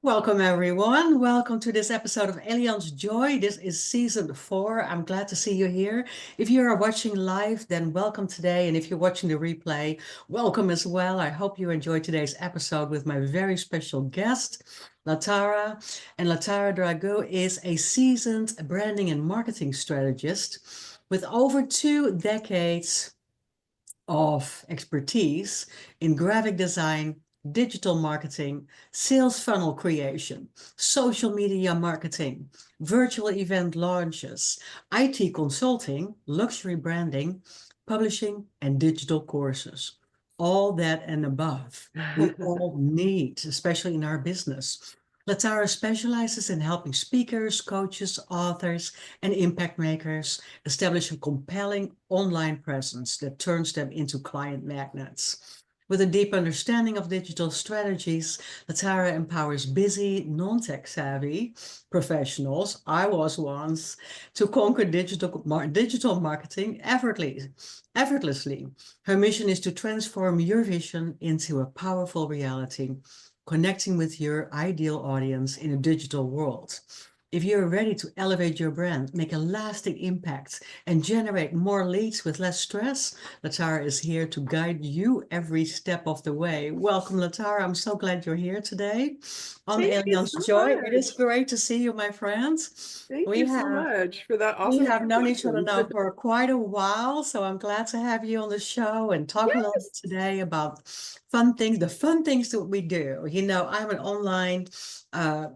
Welcome, everyone. Welcome to this episode of Allianz Joy. This is season 4. I'm glad to see you here. If you are watching live, then welcome today. And if you're watching the replay, welcome as well. I hope you enjoyed today's episode with my very special guest, Latara. And Latara Drago is a seasoned branding and marketing strategist with over 2 decades of expertise in graphic design, digital marketing, sales funnel creation, social media marketing, virtual event launches, IT consulting, luxury branding, publishing, and digital courses. All that and above we all need, especially in our business. Latara specializes in helping speakers, coaches, authors, and impact makers establish a compelling online presence that turns them into client magnets. With a deep understanding of digital strategies, Latara empowers busy, non-tech savvy professionals, I was once, to conquer digital marketing effortlessly. Her mission is to transform your vision into a powerful reality, connecting with your ideal audience in a digital world. If you're ready to elevate your brand, make a lasting impact, and generate more leads with less stress, Latara is here to guide you every step of the way. Welcome, Latara. I'm so glad you're here today on Thank you Allianz so Joy. It is much. great to see you, my friends. Thank We you so have much for that we awesome have known each other introduction. now for quite a while, so I'm glad to have you on the show and talk a little bit Yes. today about fun things, the fun things that we do. I'm an online uh,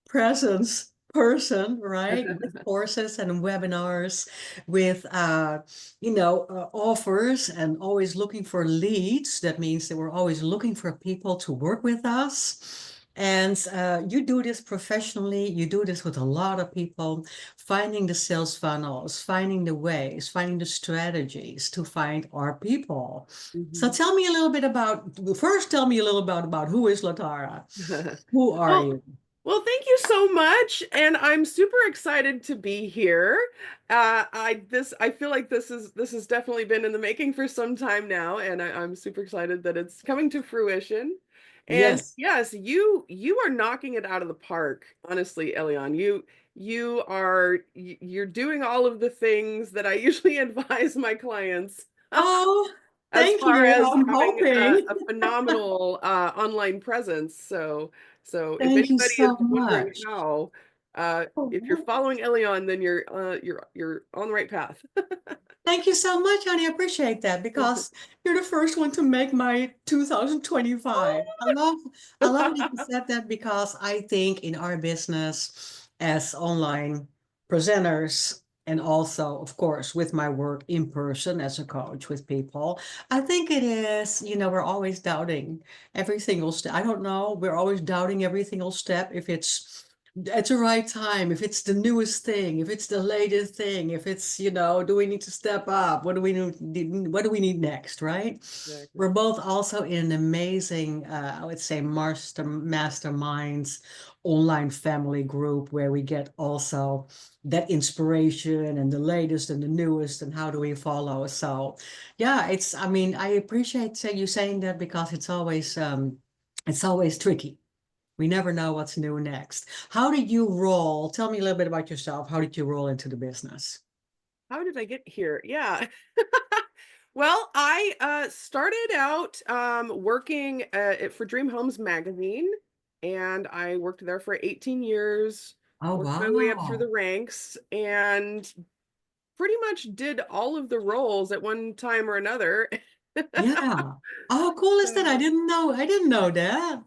presence person, right? With courses and webinars, with offers, and always looking for leads. That means that we're always looking for people to work with us. And you do this professionally. You do this with a lot of people, finding the sales funnels, finding the ways, finding the strategies to find our people. So Mhm. tell me a little bit first tell me a little about who is Latara? Who are Well, you? thank you so much, and I'm super excited to be here. I feel like this has definitely been in the making for some time now, and I'm super excited that it's coming to fruition. And Yes. yes, you are knocking it out of the park, honestly, Elion. You're doing all of the things that I usually advise my clients Oh, as thank far you. as I'm having hoping. a phenomenal online presence. So if Thank you anybody is so wondering much. how, if you're Oh, following Elion, then you're on the right path. thank you so much, honey. I appreciate that because you're the first one to make my 2025. I love that you said that because I think in our business as online presenters and also, of course, with my work in person as a coach with people, I think it is, we're always doubting every single step. I don't know, we're always doubting every single step if it's at the right time, if it's the newest thing, if it's the latest thing, if it's, do we need to step up? What do we need next, right? We're Exactly. both also in an amazing, I would say, masterminds online family group where we get also that inspiration and the latest and the newest and how do we follow. So yeah, I mean, I appreciate you saying that because it's always tricky. We never know what's new next. How did you roll? Tell me a little bit about yourself. How did you roll into the business? How did I get here? Yeah. Well, I started out working for Dream Homes magazine, and I worked there for 18 years, Oh, worked my way up through wow. the ranks, and pretty much did all of the roles at one time or another. Yeah. Oh, cool is that? I So, didn't know. I didn't know that.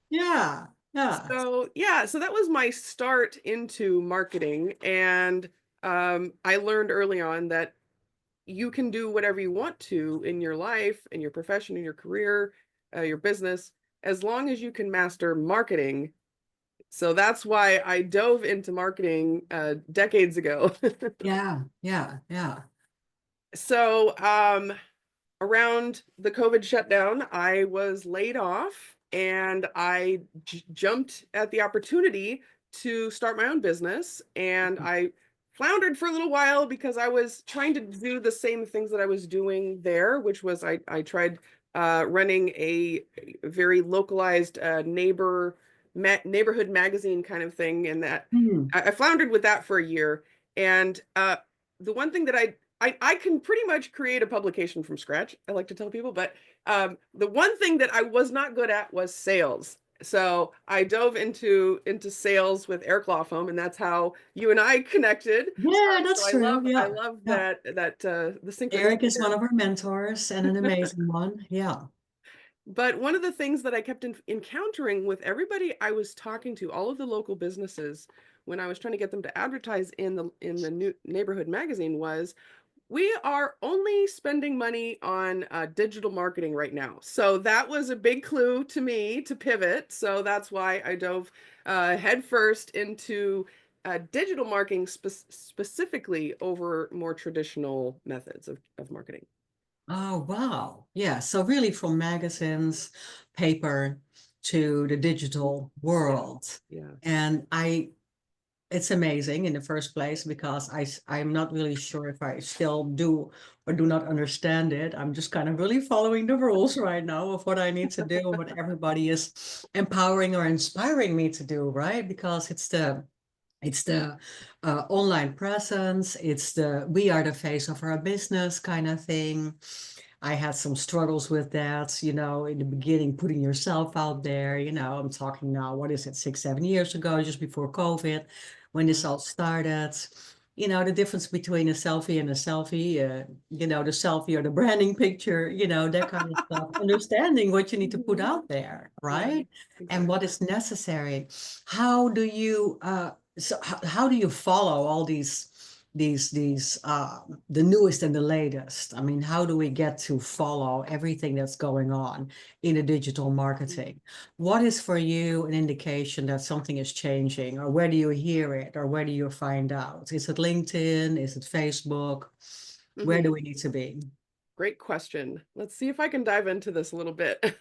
Yeah. Yeah. so yeah, so that was my start into marketing, and I learned early on that you can do whatever you want to in your life, in your profession, in your career, your business, as long as you can master marketing. So that's why I dove into marketing decades ago. Yeah. Yeah. Yeah. So around the COVID shutdown, I was laid off, and I jumped at the opportunity to start my own business. And I floundered for a little while because I was trying to do the same things that I was doing there, which was I tried running a very localized neighbor neighborhood magazine kind of thing, and that Hmm. I floundered with that for a year. And the one thing that I can pretty much create a publication from scratch, I like to tell people, but the one thing that I was not good at was sales. So I dove into sales with Eric Lawfom, and that's how you and I connected. Yeah, So that's true. I Yeah. love Yeah. that the Eric synchronicity is one there. of our mentors and an amazing one. Yeah. But one of the things that I kept encountering with everybody I was talking to, all of the local businesses, when I was trying to get them to advertise in the new neighborhood magazine, was we are only spending money on digital marketing right now. So that was a big clue to me to pivot. So that's why I dove headfirst into digital marketing specifically over more traditional methods of marketing. Oh, wow. Yeah. So really from magazines, paper to the digital Yeah, world. yeah. And it's amazing in the first place because I'm not really sure if I still do or do not understand it. I'm just kind of really following the rules right now of what I need to do and what everybody is empowering or inspiring me to do, right? Because it's the online presence. It's the we are the face of our business kind of thing. I had some struggles with that, in the beginning, putting yourself out there. I'm talking now, what is it, 6, 7 years ago, just before COVID, when this Wow. all started. The difference between a selfie and a selfie, the selfie or the branding picture, that kind of stuff. Understanding what you need to put Mhm. out there, Yeah, right? And what exactly. is necessary. How do you how do you follow all these the newest and the latest? I mean, how do we get to follow everything that's going on in the digital marketing? What is for you an indication that something is changing, or where do you hear it, or where do you find out? Is it LinkedIn? Is it Facebook? Where do Hmm. we need to be? Great question. Let's see if I can dive into this a little bit.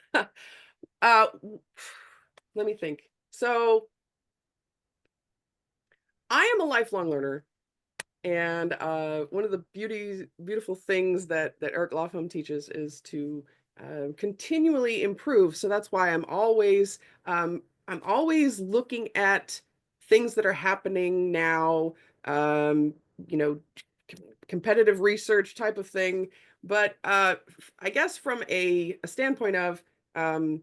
W- Let me think. So I am a lifelong learner, and one of the beautiful things that Eric Lofholm teaches is to continually improve. So that's why I'm always looking at things that are happening now. Um, you know, competitive research type of thing. But I guess from a standpoint of um,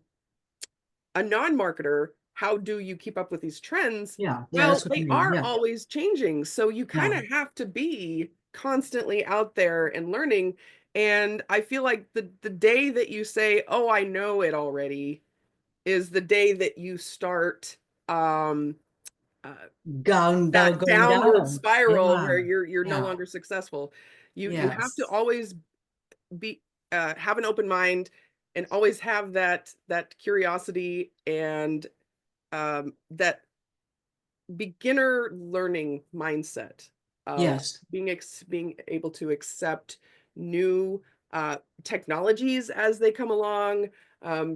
a non-marketer, how do you keep up with these trends? Yeah, yeah, Well, that's what I they mean. are Yeah, always changing. So you kind yeah. of have to be constantly out there and learning. And I feel like the day that you say, "Oh, I know it already," is the day that you start um uh, Going downward down. spiral Yeah, where you're no yeah, longer successful. You have to yes, always be have an open mind and always have that curiosity and that beginner learning mindset of yes, being able to accept new technologies as they come along.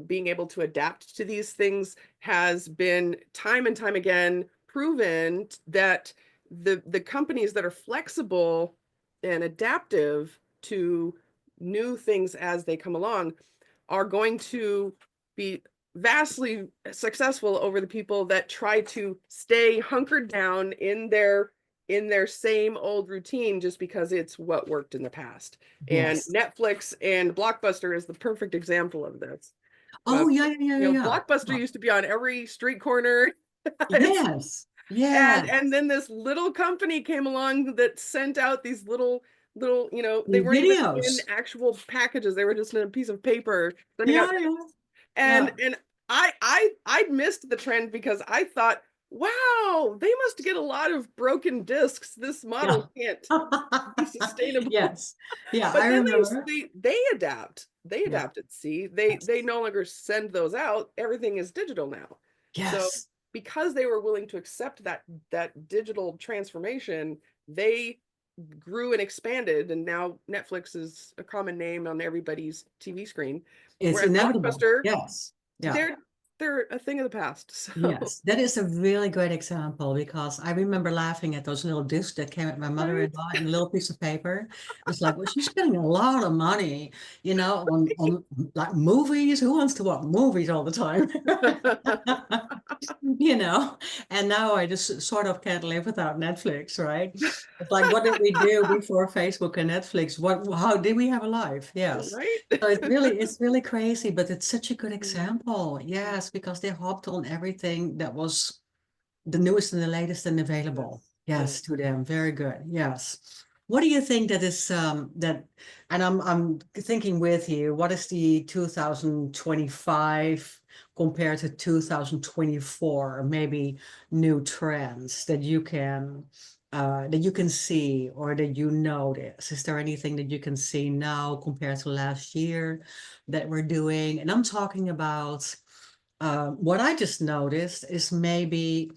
Being able to adapt to these things has been time and time again proven that the companies that are flexible and adaptive to new things as they come along are going to be vastly successful over the people that try to stay hunkered down in their same old routine just because it's what worked in the past. And yes. Netflix and Blockbuster is the perfect example of this. Uh, Oh, yeah, yeah, yeah, yeah, yeah. Blockbuster Yeah. used to be on every street corner. It's Yes, yes. and then this little company came along that sent out these little, they The weren't even in videos. actual packages. They were just in a piece of paper sending out. Yeah, yeah, And yeah, I missed the trend because I thought, wow, they must get a lot of broken discs. This yeah. model can't be sustainable. Yes. Yeah, I But then remember. they adapt. They Yeah. adapted. See, they Yes. no longer send those out. Everything is digital now. So Yes. because they were willing to accept that digital transformation, they grew and expanded, and now Netflix is a common name on everybody's TV screen. It's Whereas inevitable. Blockbuster, Yes. Yeah. they're they're a thing of the past. So, Yes, that is a really great example because I remember laughing at those little discs that came at my right. mother-in-law in a little piece of paper. It's like, well, she's spending a lot of money, on like movies. Who wants to watch movies all the time? you know, and now I just sort of can't live without Netflix, right? It's like, what did we do before Facebook and Netflix? How did we have a life? Yes. Right. So it's really crazy, but it's such a good Mhm. example. Yes, because they hopped on everything that was the newest and the latest and available. Yes. Yes, Yes. to them. Very good. Yes. What do you think that is and I'm thinking with you, what is the 2025 compared to 2024, maybe new trends that you can see or that you notice? Is there anything that you can see now compared to last year that we're doing? And I'm talking about what I just noticed is maybe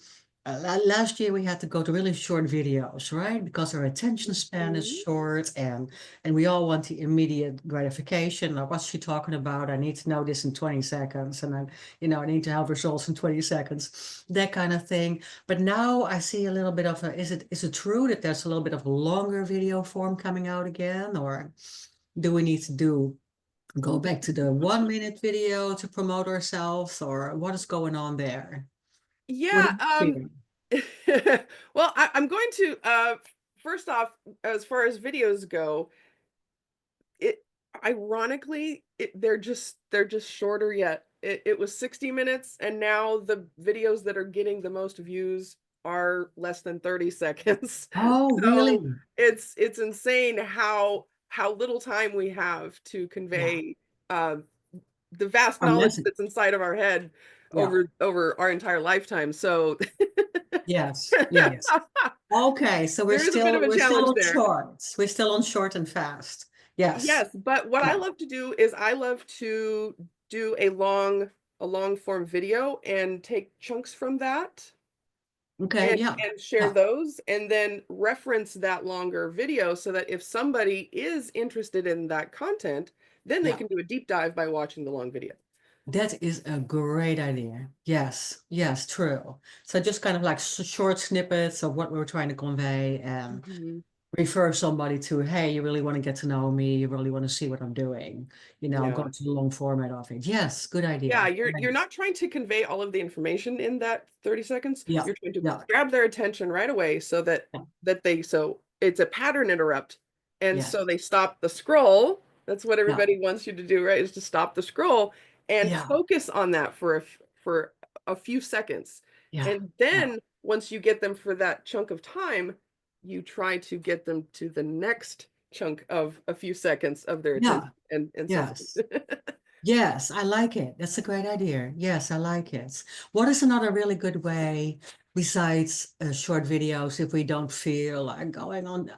last year we had to go to really short videos, right? Because our attention span is Mhm. short and we all want the immediate gratification. Like, what's she talking about? I need to know this in 20 seconds, and I need to have results in 20 seconds, that kind of thing. But now I see a little bit of is it true that there's a little bit of a longer video form coming out again, or do we need to go back to the 1 minute video to promote ourselves, or what is going on there? What do Yeah. you feel? Well, I'm going to first off, as far as videos go, it ironically, they're just shorter yet. It was 60 minutes, and now the videos that are getting the most views are less than 30 seconds. Oh, So really? it's insane how little time we have to Yeah. convey uh, the vast Our knowledge message. that's inside of our head Yeah. over our entire lifetime. So Yes. Yes. Okay. So we're there is a bit of still a we're still challenge on there. shorts. We're still on short and fast. Yes. Yes, but what I Yeah. love to do is I love to do a long form video and take chunks from that Okay. Yeah. and share Yeah. those and then reference that longer video so that if somebody is interested in that content, then they Yeah. can do a deep dive by watching the long video. That is a great idea. Yes. Yes. True. So just kind of like short snippets of what we're trying to convey and Mhm. refer somebody to, hey, you really want to get to know me, you really want to see what I'm doing, go Yeah. to the long format of it. Yes, good Yeah, idea. you're not trying to convey all of the information in that 30 seconds. Yeah, You're trying to yeah, grab their attention right away so that yeah, so it's a pattern interrupt. And yes, so they stop the scroll. That's what yeah, everybody wants you to do, right? Is to stop the scroll and yeah, focus on that for a few seconds. yeah, And yeah, then once you get them for that chunk of time, you try to get them to the next chunk of a few seconds of their attention yeah, and so yes, forth. yes, I like it. That's a great idea. Yes, I like it. What is another really good way besides short videos if we don't feel like going on?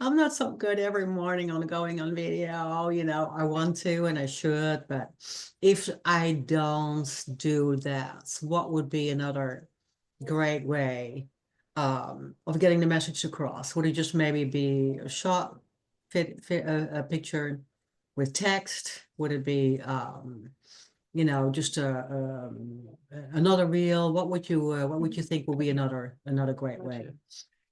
I'm not so good every morning on going on video. I want to and I should, but if I don't do that, what would be another great way of getting the message across? Would it just maybe be a shot, a picture with text? Would it be, just another reel? What would you think would be another great way? Gotcha.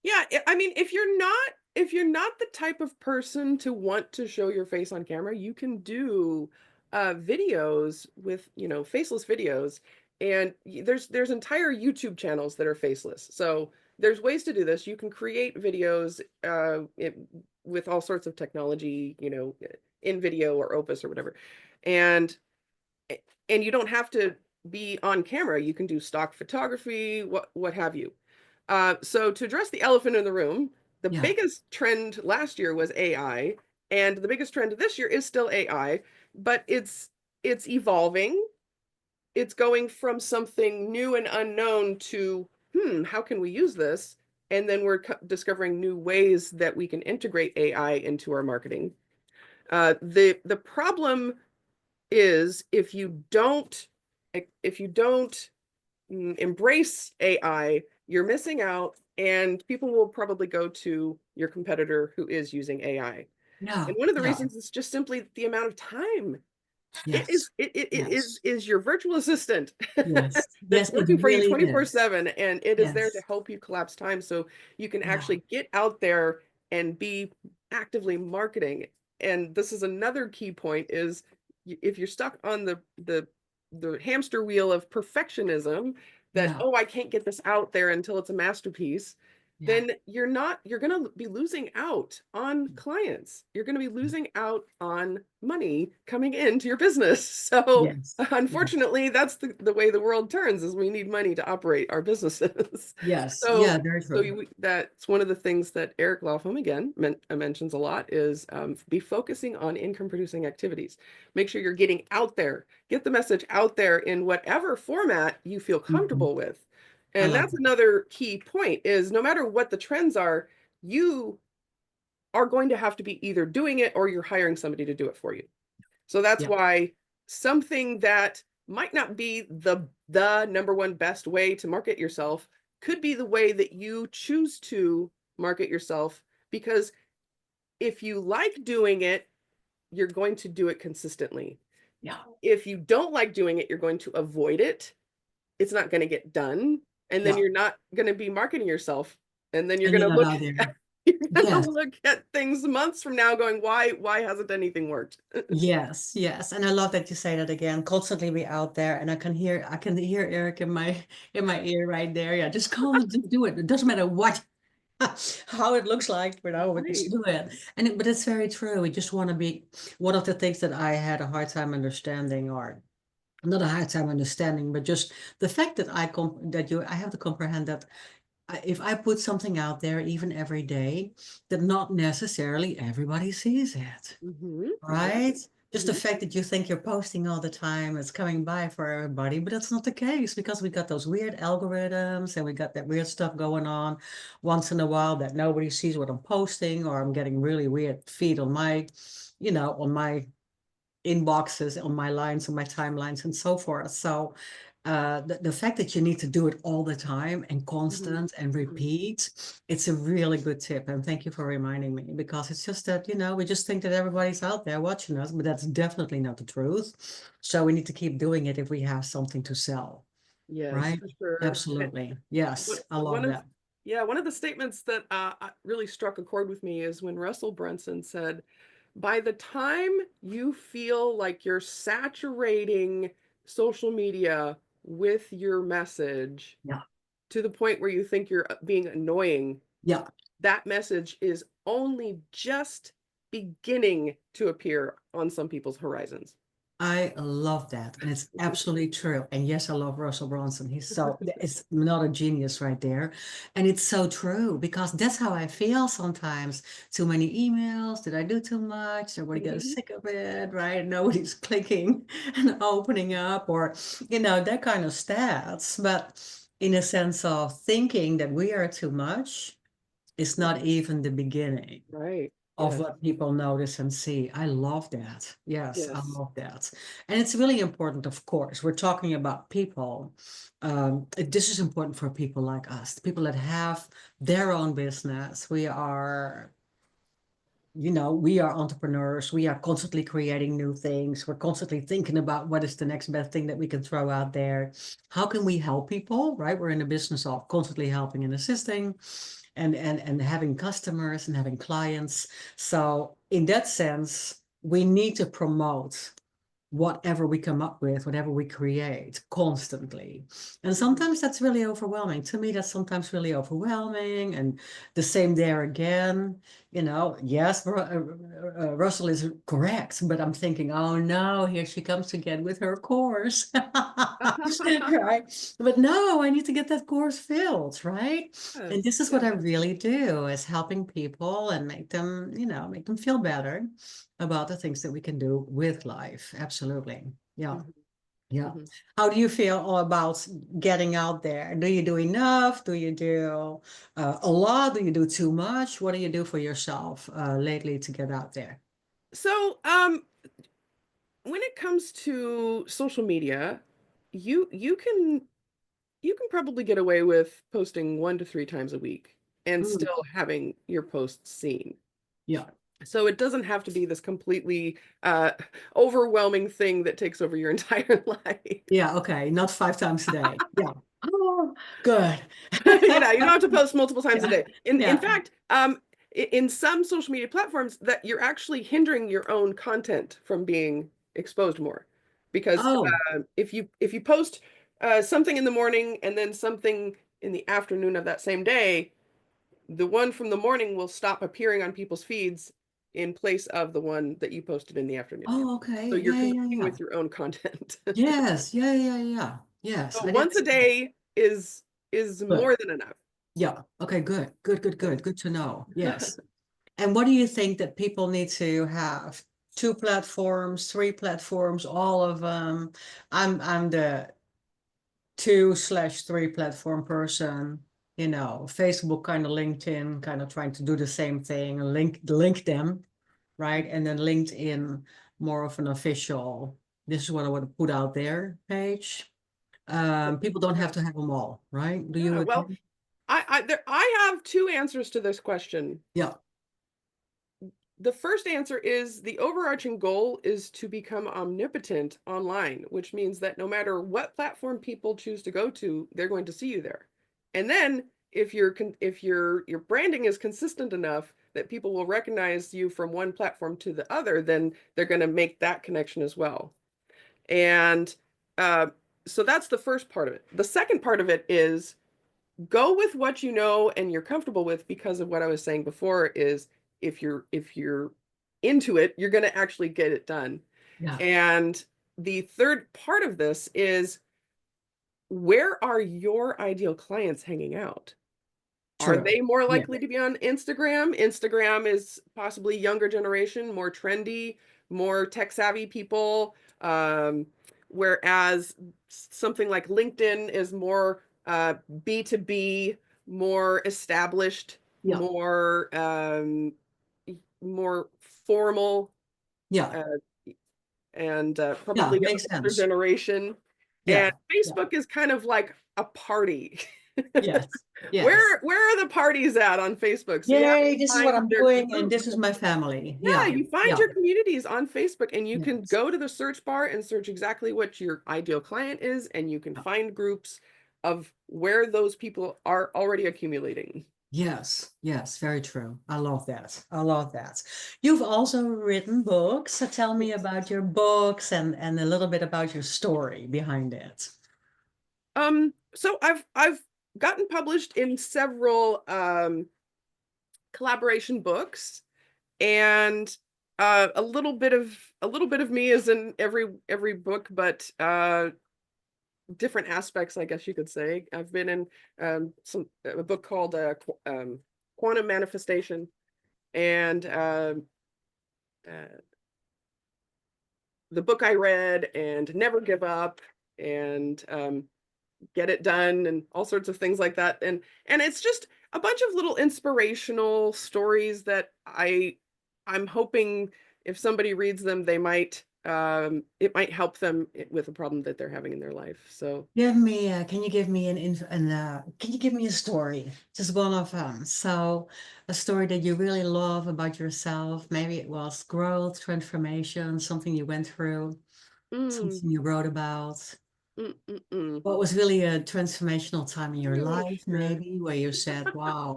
Yeah, I mean, if you're not the type of person to want to show your face on camera, you can do videos with, faceless videos. And there's entire YouTube channels that are faceless. So there's ways to do this. You can create videos with all sorts of technology, in video or Opus or whatever. And and you don't have to be on camera. You can do stock photography, what have you. So to address the elephant in the room, the Yeah, biggest trend last year was AI, and the biggest trend this year is still AI, but it's evolving. It's going from something new and unknown to, how can we use this? And then we're discovering new ways that we can integrate AI into our marketing. The problem is if you don't embrace AI, you're missing out, and people will probably go to your competitor who is using AI. yeah, And one of the yeah, reasons is just simply the amount of time. It Yes. is it Yes. is your virtual assistant Yes. that's Yes, it working for you really is. 24/7, and it is there to Yes. help you collapse time so you can Yeah. actually get out there and be actively marketing. And this is another key point is if you're stuck on the hamster wheel of perfectionism that, Yeah. oh, I can't get this out there until it's a masterpiece, Yeah. then you're going to be losing out on clients. You're going to be losing out on money coming into your business. So Yes. Yes. unfortunately, that's the way the world turns is we need money to operate our businesses. Yes. Yeah, So very so true. that's one of the things that Eric Laufholm again mentions a lot is be focusing on income producing activities. Make sure you're getting out there, get the message out there in whatever format you feel Mhm. comfortable with. I And love that's that. another key point is no matter what the trends are, you are going to have to be either doing it or you're hiring somebody to do it for you. So that's Yeah. why something that might not be the number one best way to market yourself could be the way that you choose to market yourself, because if you like doing it, you're going to do it consistently. Yeah. If you don't like doing it, you're going to avoid it. It's not going to get done, and then Yeah. you're not going to be marketing yourself, and then you're And going to you're not look out there. you're going to Yes. look at things months from now going, why hasn't anything worked? Yes, yes, and I love that you say that again. Constantly be out there, and I can hear Eric in my ear right there. Yeah, just go and just do it. It doesn't matter what how it looks like, but just Right. do it. But it's very true. We just want to be one of the things that I had a hard time understanding, or not a hard time understanding, but just the fact that I have to comprehend that if I put something out there, even every day, that not necessarily everybody sees it. Yeah. Right? Just the hmm fact that you think you're posting all the time, it's coming by for everybody, but that's not the case because we got those weird algorithms and we got that weird stuff going on once in a while that nobody sees what I'm posting, or I'm getting really weird feed on my, on my inboxes, on my lines, on my timelines, and so forth. So the fact that you need to do it all the time and hmm constant and hmm repeat, it's a really good tip. And thank you for reminding me because it's just that, we just think that everybody's out there watching us, but that's definitely not the truth. So we need to keep doing it if we have something to sell, Yes, right? for sure. Absolutely. One Yes, I one love of that. yeah, one of the statements that really struck a chord with me is when Russell Brunson said, "By the time you feel like you're saturating social media with your message Yeah. to the point where you think you're being annoying, Yeah. that message is only just beginning to appear on some people's horizons." I love that. And it's absolutely true. And yes, I love Russell Brunson. It's not a genius right there. And it's so true because that's how I feel sometimes. Too many emails. Did I do too much? Everybody gets Mhm. sick of it, right? Nobody's clicking and opening up or, that kind of stats. But in a sense of thinking that we are too much, it's not even the beginning Right. of Yes. what people notice and see. I love that. Yes, I Yes. love that. And it's really important, of course. We're talking about people. This is important for people like us, people that have their own business. We are entrepreneurs. We are constantly creating new things. We're constantly thinking about what is the next best thing that we can throw out there. How can we help people, right? We're in the business of constantly helping and assisting and having customers and having clients. So in that sense, we need to promote whatever we come up with, whatever we create constantly. And Mhm. sometimes that's really overwhelming. To me, that's sometimes really overwhelming. And the same there again, yes, Russell is correct, but I'm thinking, oh no, here she comes again with her course. Right? But no, I need to get that course filled, right? And Yes. this is what Yes. I really do is helping people and make them feel better about the things that we can do with life. Absolutely. Yeah. Mhm. Yeah. Mhm. How do you feel all about getting out there? Do you do enough? Do you do a lot? Do you do too much? What do you do for yourself lately to get out there? So, when it comes to social media, you can probably get away with posting 1 to 3 times a week and Mm, still having your posts seen. yeah. So it doesn't have to be this completely overwhelming thing that takes over your entire life. Yeah, okay. Not 5 times a day. Yeah. Oh, good. You know, you don't have to post multiple times a Yeah. day. In Yeah. fact, in some social media platforms, that you're actually hindering your own content from being exposed more, because Oh, if you post something in the morning and then something in the afternoon of that same day, the one from the morning will stop appearing on people's feeds in place of the one that you posted in the afternoon. oh, okay. So you're Yeah, yeah, competing yeah. with your own content. Yes. Yeah, yeah, yeah. Yes. So I didn't once a see that. day is Good. more than enough. Yeah. Okay, good. Good, good, Yeah. good. Good to know. Yes. And what do you think that people need to have? Two platforms, three platforms, all of them. I'm the 2/3 platform person. Facebook, kind of LinkedIn, kind of trying to do the same thing, link them, right? And then LinkedIn, more of an official, this is what I want to put out there page. People don't have Yeah. to have them all, right? Do you Yeah. Well, agree? I have two answers to this question. Yeah, The first answer is the overarching goal is to become omnipotent online, which means that no matter what platform people choose to go to, they're going to see you there. And then if your branding is consistent enough that people will recognize you from one platform to the other, then they're going to make that connection as well. And uh, so that's the first part of it. The second part of it is go with what you know and you're comfortable with, because of what I was saying before is if you're into it, you're going to actually get it done. yeah, And the third part of this is, where are your ideal clients hanging out? Are true. they more Yeah, likely to be on Instagram? Instagram is possibly younger generation, more trendy, more tech savvy people. Whereas something like LinkedIn is more B2B, more established, yeah, more formal, yeah, uh, and yeah, probably got makes an older sense. generation. And Yeah, yeah, Facebook is kind of like a party. yes, yes. Where are the parties at on Facebook? So you have Yay, to this is what find I'm their doing, and groups. this is my family. Yeah, Yeah, you find yeah, your communities on Facebook, and you can yes. go to the search bar and search exactly what your ideal client is, and you can find groups of where those people are already accumulating. Yes, yes, very true. I love that. I love that. You've also written books. So tell me Yes. about your books and a little bit about your story behind it. So I've gotten published in several collaboration books, and a little bit of me is in every book, but different aspects, I guess you could say. I've been in a book called Quantum Manifestation, and uh, the book I read, and Never Give Up, and Get It Done, and all sorts of things like that. And it's just a bunch of little inspirational stories that I'm hoping if somebody reads them, they might it might help them with a problem that they're having in their life. So Can you give me can you give me a story? Just one of them. So a story that you really love about yourself. Maybe it was growth, transformation, something you went through, mm, something you wrote about. mm, mm, mm. What was really a transformational time in your Yeah, life, sure. maybe, where you said, wow,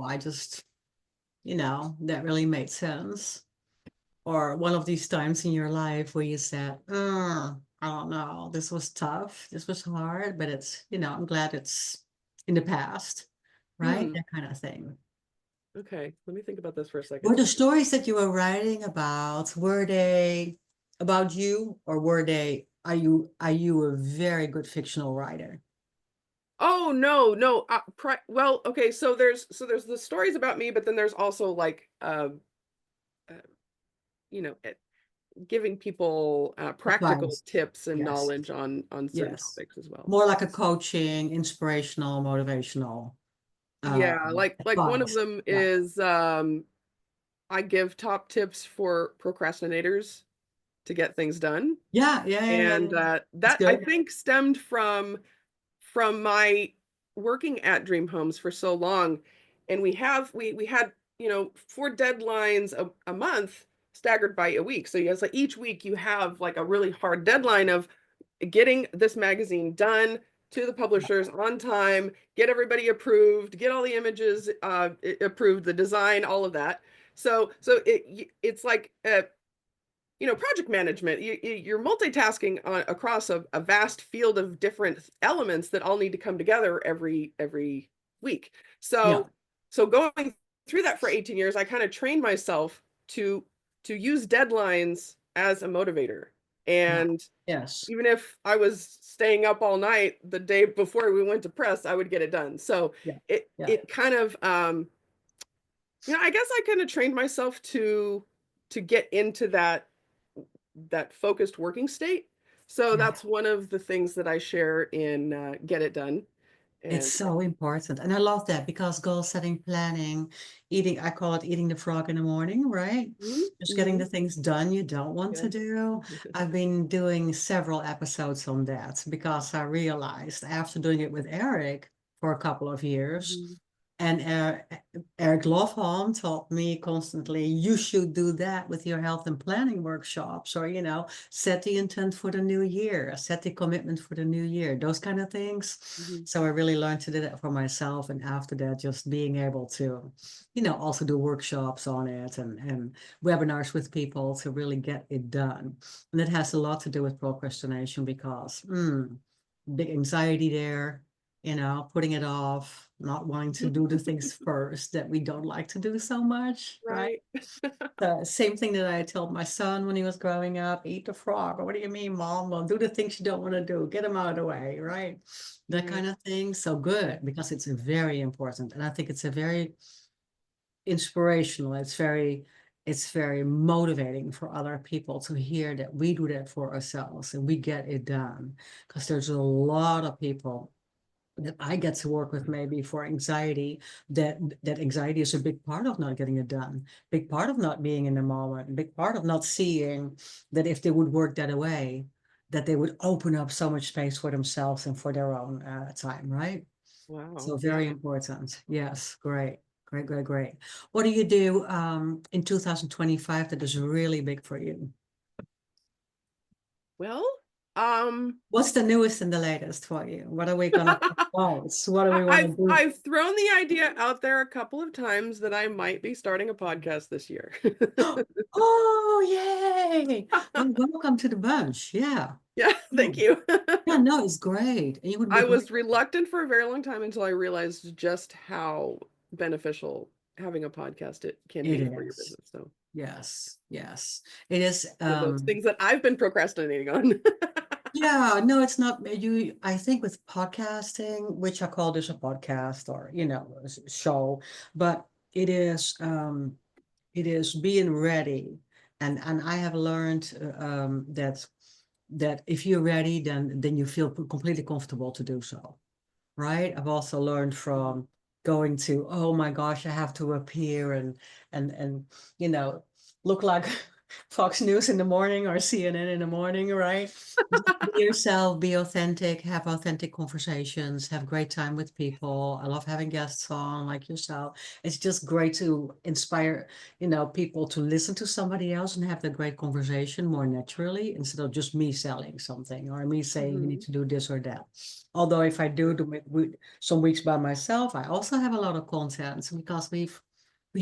that really made sense. Or one of these times in your life where you said, I don't know, this was tough, this was hard, but I'm glad it's in the past, right? Hmm. That kind of thing. Okay, let me think about this for a Were second. the stories that you were writing about, were they about you, or are you a very good fictional writer? Oh no, no. Well, okay. So there's the stories about me, but then there's also like uh you know, giving people practical Advice. tips and Yes. knowledge on certain Yes. topics as well. More like a coaching, inspirational, motivational Yeah, like one of advice. them Yeah. is I give top tips for procrastinators to get things done. Yeah, yeah, yeah, yeah, And yeah. It's that I good. think stemmed from my working at Dream Homes for so long. And we had, 4 deadlines a month. staggered by a week. So it's like each week you have like a really hard deadline of getting this magazine done to the publishers on time, get everybody approved, get all the images approved, the design, all of that. So it's like project management. You're multitasking across a vast field of different elements that all need to come together every week. Yeah. So going through that for 18 years, I kind of trained myself to use deadlines as a motivator. Yeah. And Yes. even if I was staying up all night the day before we went to press, I would get it done. So Yeah. it Yeah. it kind of I guess I kind of trained myself to get into that focused working state. So Yeah. that's one of the things that I share in Get It Done. It's And so important. And I love that because goal setting, planning, eating, I call it eating the frog in the morning, right? mhm, Just getting the mhm, things done you don't want to yes. do. I've been doing several episodes on that because I realized after doing it with Eric for a couple of years, Mhm, and Eric Lofholm taught me constantly, you should do that with your health and planning workshops, or, set the intent for the new year, set the commitment for the new year, those kind of things. mhm, So I really learned to do that for myself. And after that, just being able to, also do workshops on it and webinars with people to really get it done. And it has a lot to do with procrastination because big anxiety there, putting it off, not wanting to do the things first that we don't like to do so much, right? right. The same thing that I told my son when he was growing up, eat the frog. What do you mean, mom? Well, do the things you don't want to do. Get them out of the way, right? That Right. kind of thing. So good, because it's very important. And I think it's a very inspirational. It's very motivating for other people to hear that we do that for ourselves and we get it done. Because there's a lot of people that I get to work with maybe for anxiety, that anxiety is a big part of not getting it done, big part of not being in the moment, big part of not seeing that if they would work that away, that they would open up so much space for themselves and for their own time, right? Wow. So Yeah. very important. Yes, great, great, great, great. What do you do in 2025 that is really big for you? Well, um, What's the newest and the latest for you? What are we gonna propose? What do we want to I've do? I've thrown the idea out there a couple of times that I might be starting a podcast this year. Oh, yay. Well, welcome to the bunch. Yeah. Yeah, Yeah. thank you. Yeah, no, it's great. And you would be I great. was reluctant for a very long time until I realized just how beneficial having a podcast it can It be for your is. business. So Yes, yes. It is. one of those things that I've been procrastinating on. Yeah, no, it's not you. I think with podcasting, which I call this a podcast or, a show, but it is being ready. And I have learned that if you're ready, then you feel completely comfortable to do so. Right? I've also learned from going to, oh my gosh, I have to appear and you know, look like Fox News in the morning or CNN in the morning, right? Just be yourself, be authentic, have authentic conversations, have great time with people. I love having guests on like yourself. It's just great to inspire, people to listen to somebody else and have the great conversation more naturally instead of just me selling something or me saying you need Mhm. to do this or that. Although if I do some weeks by myself, I also have a lot of content because we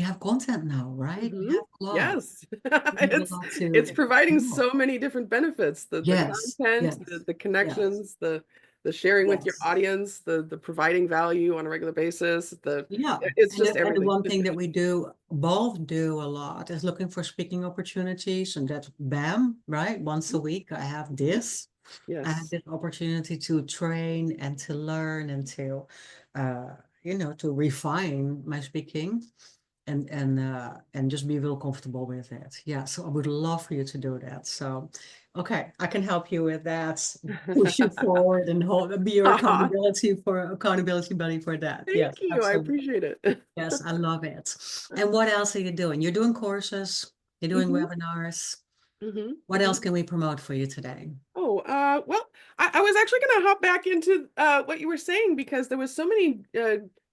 have content now, right? We Mhm. have a lot. Yes. We have a It's lot it's to providing promote. so many different benefits, the Yes, content, yes, the yes, connections, the sharing with your yes. audience, the providing value on a regular basis, Yeah. it's And just the everything. one thing that we both do a lot is looking for speaking opportunities. And that's BAM, right? Once a week, I have Mhm. this. I have Yes. this opportunity to train and to learn and to refine my speaking and just be real comfortable with it. Yeah, so I would love for you to do that. So, okay, I can help you with that. Push you forward and be your Aw, accountability buddy for that. Yes, thank you. I absolutely. appreciate it. Yes, I love it. And what else are you doing? You're doing courses, you're doing Mhm, webinars. mhm, What else mhm. can we promote for you today? Oh, well, I was actually gonna hop back into what you were saying because there was so many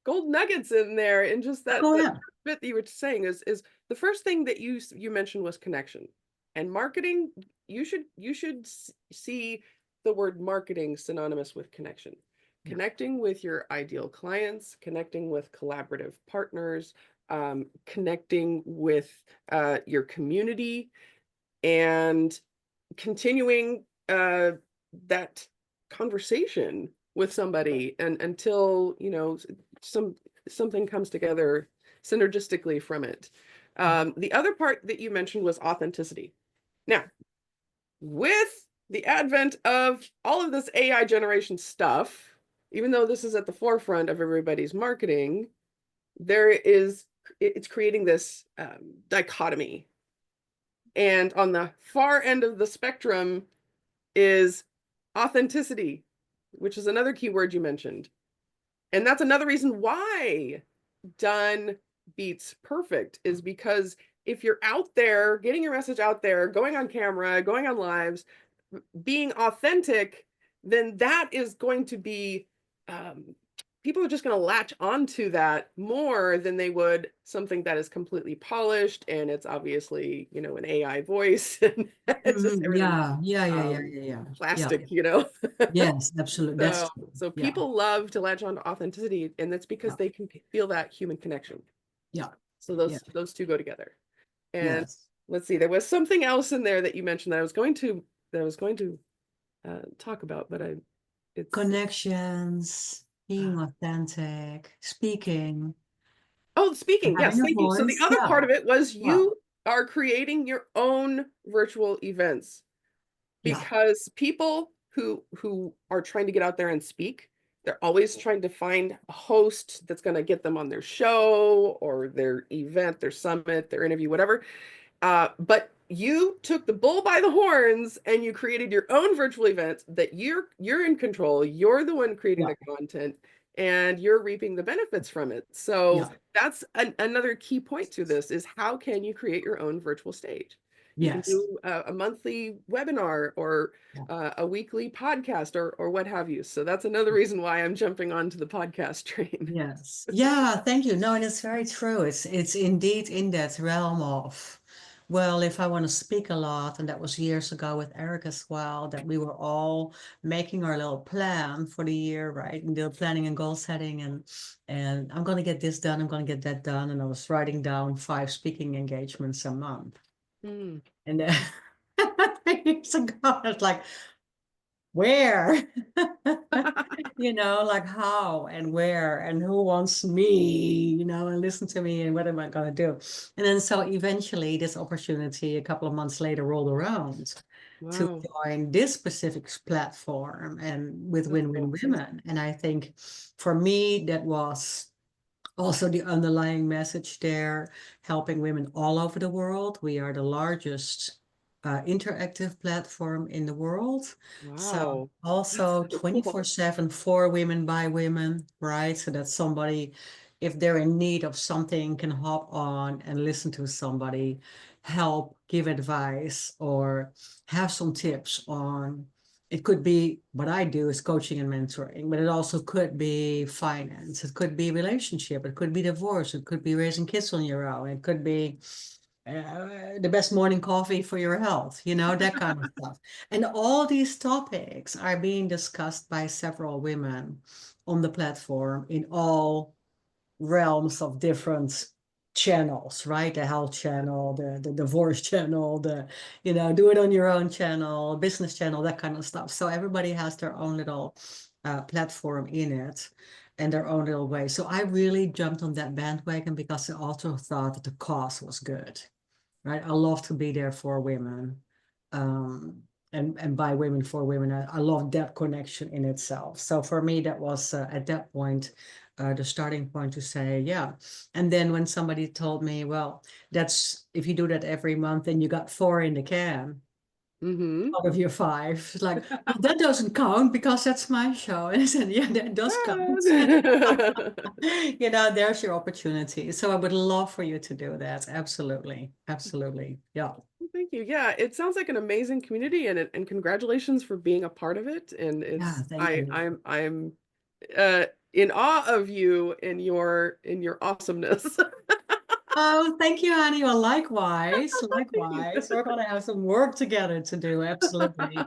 gold nuggets in there, and just that Go that ahead. bit that you were saying is the first thing that you mentioned was connection. And marketing, you should see the word marketing synonymous with connection. Yeah. Connecting with your ideal clients, connecting with collaborative partners, connecting with your community, and continuing that conversation with somebody, and until something comes together synergistically from it. The other part that you mentioned was authenticity. Now, with the advent of all of this AI generation stuff, even though this is at the forefront of everybody's marketing, it's creating this dichotomy. And on the far end of the spectrum is authenticity, which is another keyword you mentioned. And that's another reason why done beats perfect, is because if you're out there getting your message out there, going on camera, going on lives, being authentic, then that is going to be people are just going to latch onto that more than they would something that is completely polished, and it's obviously an AI voice, and it's just everything Yeah, yeah, yeah, yeah, yeah, yeah. Yeah. plastic. Yes, absolutely. That's So, true. so Yeah, people love to latch on to authenticity, and that's because yeah, they can feel that human connection. yeah, So yeah. those two go together. And Yes. let's see, there was something else in there that you mentioned that I was going to talk about, but it's Connections, being authentic, speaking, oh, speaking. having Yes, a thank you. So the voice. other Yeah. part of it was Well, you are creating your own virtual events, yeah, because people who are trying to get out there and speak, they're always trying to find a host that's going to get them on their show or their event, their summit, their interview, whatever. But you took the bull by the horns and you created your own virtual events that you're in control. You're the one creating yeah, the content, and you're reaping the benefits from it. So yeah. that's another key point to this, is how can you create your own virtual stage? You can Yes. do a monthly webinar, or Yeah. a weekly podcast, or what have you. So that's another reason why I'm jumping onto the podcast train. Yes. Yeah, thank you. No, and it's very true. It's indeed in that realm of, well, if I want to speak a lot, and that was years ago with Eric as well, that we were all making our little plan for the year, right? And the planning and goal setting, and I'm gonna get this done, I'm gonna get that done. And I was writing down 5 speaking engagements a month. Mm. And then years ago, I was like, where? Like how and where and who wants me, and listen to me and what am I going to do? And then so eventually this opportunity a couple of months later rolled around to Wow, join this specific platform and with that's Win-Win cool. Women. And I think for me, that was also the underlying message there, helping women all over the world. We are the largest interactive platform in the world. So Wow, that's also so cool. 24/7 for women by women, right? So that somebody, if they're in need of something, can hop on and listen to somebody, help, give advice, or have some tips on. It could be what I do is coaching and mentoring, but it also could be finance. It could be relationship. It could be divorce. It could be raising kids on your own. It could be the best morning coffee for your health, that kind of stuff. And all these topics are being discussed by several women on the platform in all realms of different channels, right? The health channel, the divorce channel, do it on your own channel, business channel, that kind of stuff. So everybody has their own little platform in it and their own little way. So I really jumped on that bandwagon because I also thought that the cause was good, right? I love to be there for women. Um, and by women for women, I love that connection in itself. So for me, that was at that point the starting point to say, yeah. And then when somebody told me, well, that's if you do that every month, then you got 4 in the can Mm-hmm. out of your 5. It's like, well, that doesn't count because that's my show. And I said, yeah, that does count. There's your opportunity. So I would love for you to do that. Absolutely. Absolutely. Yeah. Thank you. Yeah, it sounds like an amazing community, and congratulations for being a part of it. And Yeah. it's Thank you. I'm in awe of you and your awesomeness. Oh, thank you, honey. Well, likewise, Thank you. likewise. We're going to have some work together to do, absolutely.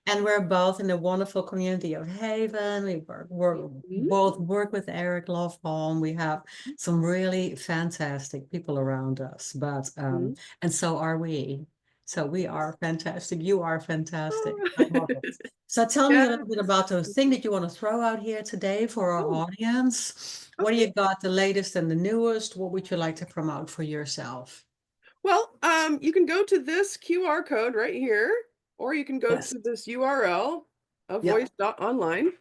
And we're both in the wonderful community of Haven. We're Mhm. both work with Eric Lofholm. We have some really fantastic people around us, but Mhm. and so are we. So we are fantastic. You are fantastic. Oh. I love it. So tell me a Yes. little bit about the thing that you want to throw out here today for our Oh, audience. What do okay. you got, the latest and the newest? What would you like to promote for yourself? Well, you can go to this QR code right here, or you can go Yes. to this URL, Yep. avoice.online,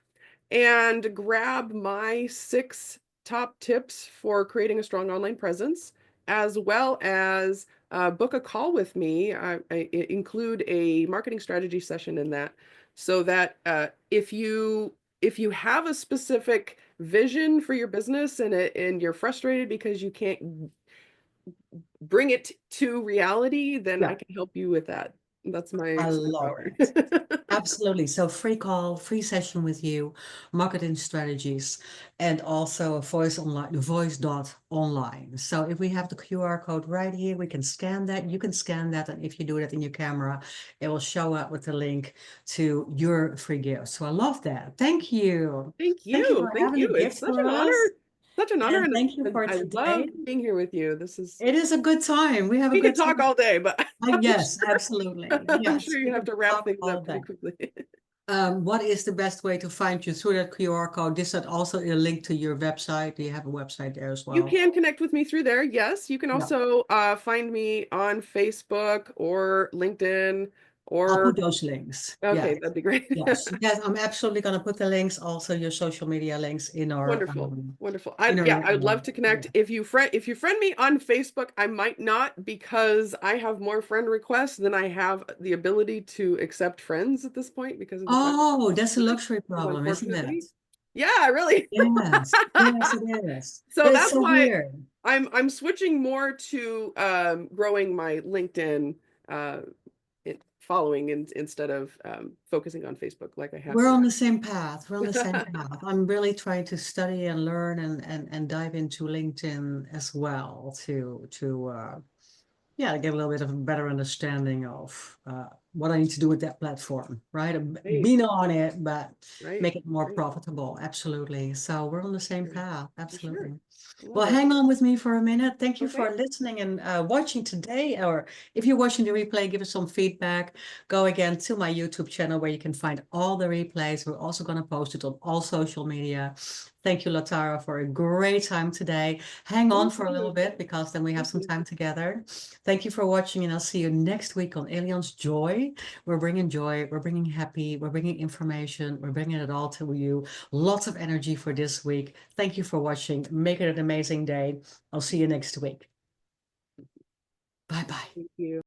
and grab my 6 top tips for creating a strong online presence, as well as book a call with me. I include a marketing strategy session in that, so that if you have a specific vision for your business and you're frustrated because you can't bring it to reality, then I Yeah. can help you with that. That's my I love it. superpower. Absolutely. So free call, free session with you, marketing strategies, and also a voice online, voice dot online. So if we have the QR code right here, we can scan that. You can scan that. And if you do that in your camera, it will show up with the link to your free gift. So I love that. Thank you. Thank Thank you you. for Thank having a you. It's gift such for an us. honor. Such an honor, And and thank you for I love today. being here with you. This is It is a good time. We have a we could good talk time. all day, but Yes, absolutely. I'm Yes, sure you we have can to wrap talk things all up pretty day. quickly. What is the best way to find you through that QR code? Is that also a link to your website? Do you have a website there as You well? can connect with me through there. Yes, you can Yeah, also find me on Facebook or LinkedIn I'll or put those links. okay, Yes, that'd be great. yes, yes. I'm absolutely going to put the links, also your social media links Wonderful. Wonderful. in Yeah, our I'd love to yeah. connect. If you friend me on Facebook, I might not because I have more friend requests than I have the ability to accept friends at this point because of the platform. Oh, that's a That I luxury have, problem, isn't it? unfortunately. Yeah, really. Yes, yes, it is. So But it's that's so why weird. I'm switching more to growing my LinkedIn uh following instead of focusing on Facebook like I have We're for on that. the same path. We're on the same path. I'm really trying to study and learn and dive into LinkedIn as well to yeah, get a little bit of a better understanding of what I need to do with that platform, right? Right, Being on it, but right, make it more right. profitable. Absolutely. So we're on the same Sure. path. For sure. Absolutely. I love Well, it. hang on with me for a minute. Thank you Okay. for listening and watching today. Or if you're watching the replay, give us some feedback. Go again to my YouTube channel where you can find all the replays. We're also going to post it on all social media. Thank you, Latara, for a great time today. Hang on Thank for a little you. bit because then we have Thank some you. time together. Thank you for watching, and I'll see you next week on Alien's Joy. We're bringing joy, we're bringing happy, we're bringing information, we're bringing it all to you. Lots of energy for this week. Thank you for watching. Make it an amazing day. I'll see you next week. Bye bye. Thank you.